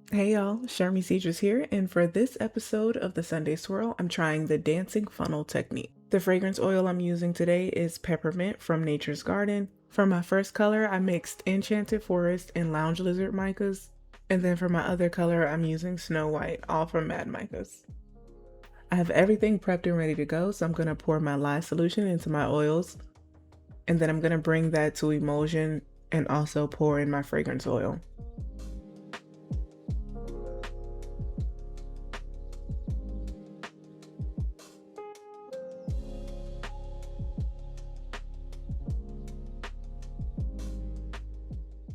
Hey y'all, Sharmy Cedrus here, and for this episode of the Sunday Swirl, I'm trying the Dancing Funnel technique. The fragrance oil I'm using today is Peppermint from Nature's Garden. For my first color, I mixed Enchanted Forest and Lounge Lizard Micas, and then for my other color, I'm using Snow White, all from Mad Micas. I have everything prepped and ready to go, so I'm going to pour my Lye Solution into my oils, and then I'm going to bring that to emulsion and also pour in my fragrance oil.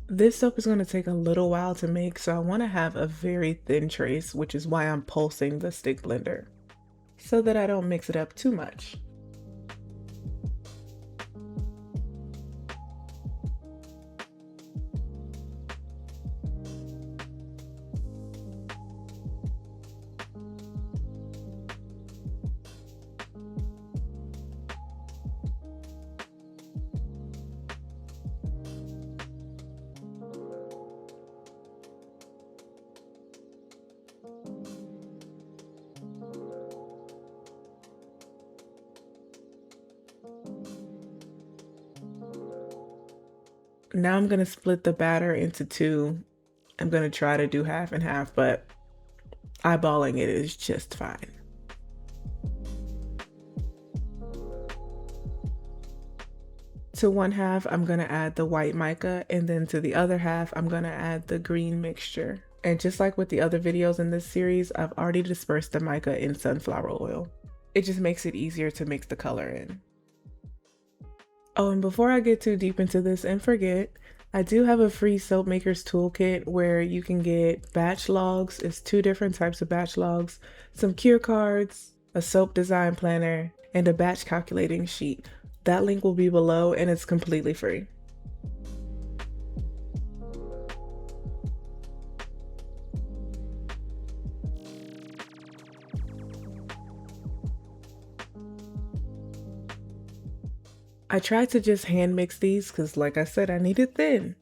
This soap is going to take a little while to make, so I want to have a very thin trace, which is why I'm pulsing the stick blender, so that I don't mix it up too much. Now I'm going to split the batter into two. I'm going to try to do half and half, but eyeballing it is just fine. To one half, I'm going to add the white mica, and then to the other half, I'm going to add the green mixture. And just like with the other videos in this series, I've already dispersed the mica in sunflower oil. It just makes it easier to mix the color in. Oh, and before I get too deep into this and forget, I do have a free soap maker's toolkit where you can get batch logs. It's 2 different types of batch logs, some cue cards, a soap design planner, and a batch calculating sheet. That link will be below and it's completely free. I tried to just hand mix these because, like I said, I need it thin.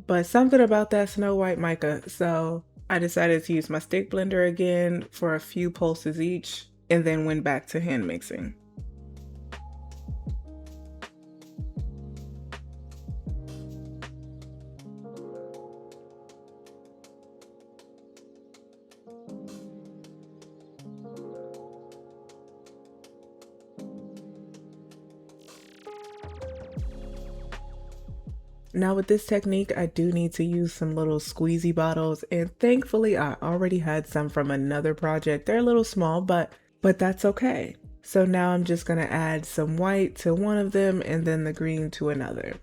But something about that Snow White mica, so I decided to use my stick blender again for a few pulses each, and then went back to hand mixing. Now with this technique, I do need to use some little squeezy bottles, and thankfully I already had some from another project. They're a little small, but that's okay. So now I'm just gonna add some white to one of them and then the green to another.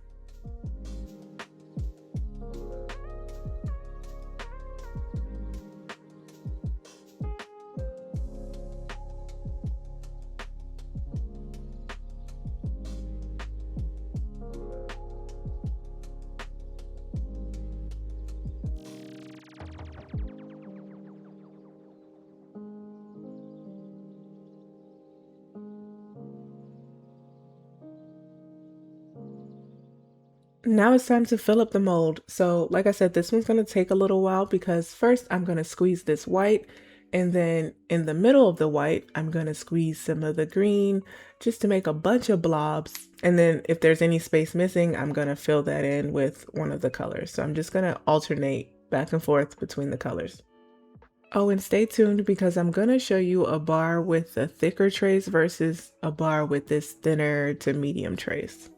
Now it's time to fill up the mold. So like I said, this one's gonna take a little while because first I'm gonna squeeze this white, and then in the middle of the white, I'm gonna squeeze some of the green just to make a bunch of blobs. And then if there's any space missing, I'm gonna fill that in with one of the colors. So I'm just gonna alternate back and forth between the colors. Oh, and stay tuned because I'm gonna show you a bar with a thicker trace versus a bar with this thinner to medium trace.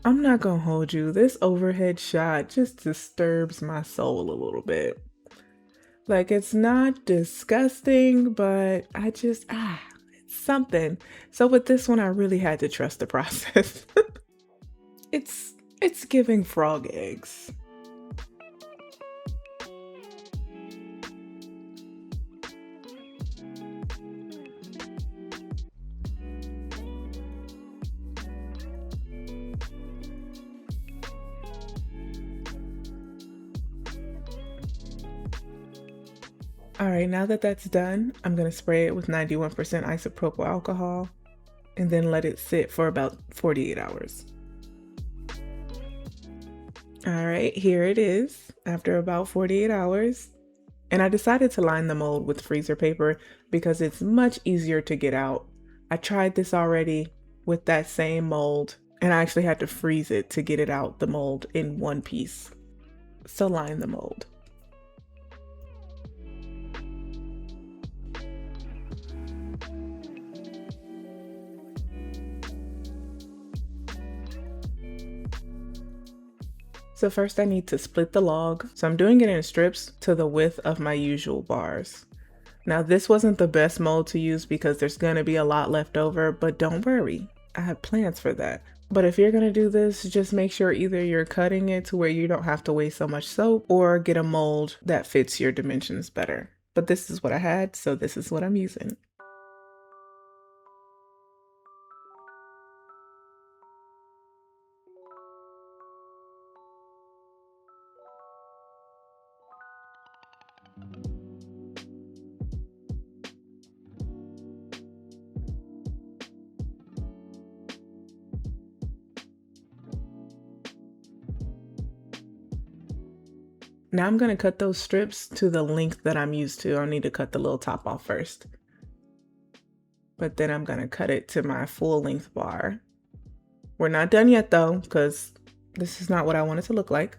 I'm not gonna hold you. This overhead shot just disturbs my soul a little bit. Like, it's not disgusting, but it's something. So with this one, I really had to trust the process. It's giving frog eggs. All right, now that that's done, I'm gonna spray it with 91% isopropyl alcohol and then let it sit for about 48 hours. All right, here it is after about 48 hours. And I decided to line the mold with freezer paper because it's much easier to get out. I tried this already with that same mold and I actually had to freeze it to get it out the mold in one piece. So line the mold. So first I need to split the log. So I'm doing it in strips to the width of my usual bars. Now this wasn't the best mold to use because there's gonna be a lot left over, but don't worry, I have plans for that. But if you're gonna do this, just make sure either you're cutting it to where you don't have to waste so much soap or get a mold that fits your dimensions better. But this is what I had, so this is what I'm using. Now I'm gonna cut those strips to the length that I'm used to. I'll need to cut the little top off first. But then I'm gonna cut it to my full length bar. We're not done yet though, because this is not what I want it to look like.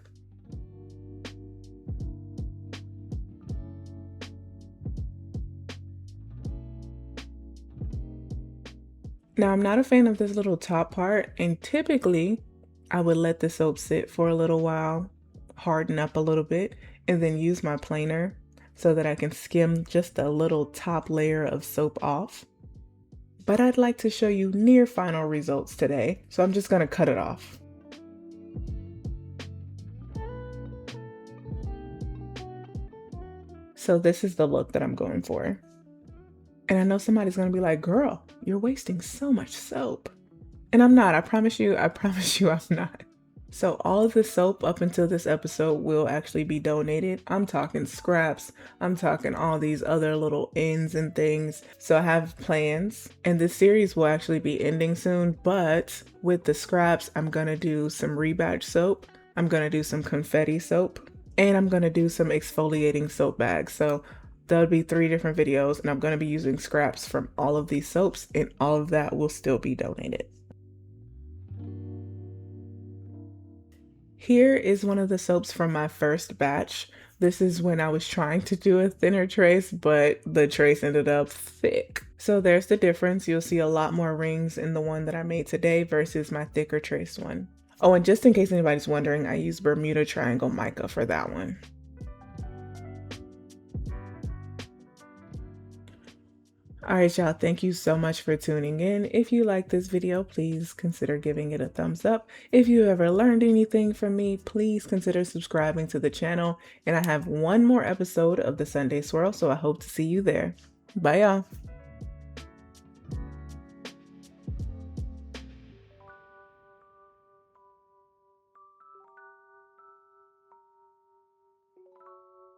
Now I'm not a fan of this little top part, and typically I would let the soap sit for a little while, harden up a little bit, and then use my planer so that I can skim just a little top layer of soap off. But I'd like to show you near final results today, so I'm just gonna cut it off. So this is the look that I'm going for. And I know somebody's gonna be like, girl, you're wasting so much soap. And I'm not, I promise you I'm not. So all of the soap up until this episode will actually be donated. I'm talking scraps, I'm talking all these other little ends and things. So I have plans, and this series will actually be ending soon, but with the scraps, I'm gonna do some rebatch soap, I'm gonna do some confetti soap, and I'm gonna do some exfoliating soap bags. So there'll be 3 different videos, and I'm gonna be using scraps from all of these soaps, and all of that will still be donated. Here is one of the soaps from my first batch. This is when I was trying to do a thinner trace, but the trace ended up thick. So there's the difference. You'll see a lot more rings in the one that I made today versus my thicker trace one. Oh, and just in case anybody's wondering, I use Bermuda Triangle Mica for that one. All right, y'all, thank you so much for tuning in. If you like this video, please consider giving it a thumbs up. If you ever learned anything from me, please consider subscribing to the channel. And I have one more episode of the Sunday Swirl, so I hope to see you there. Bye, y'all.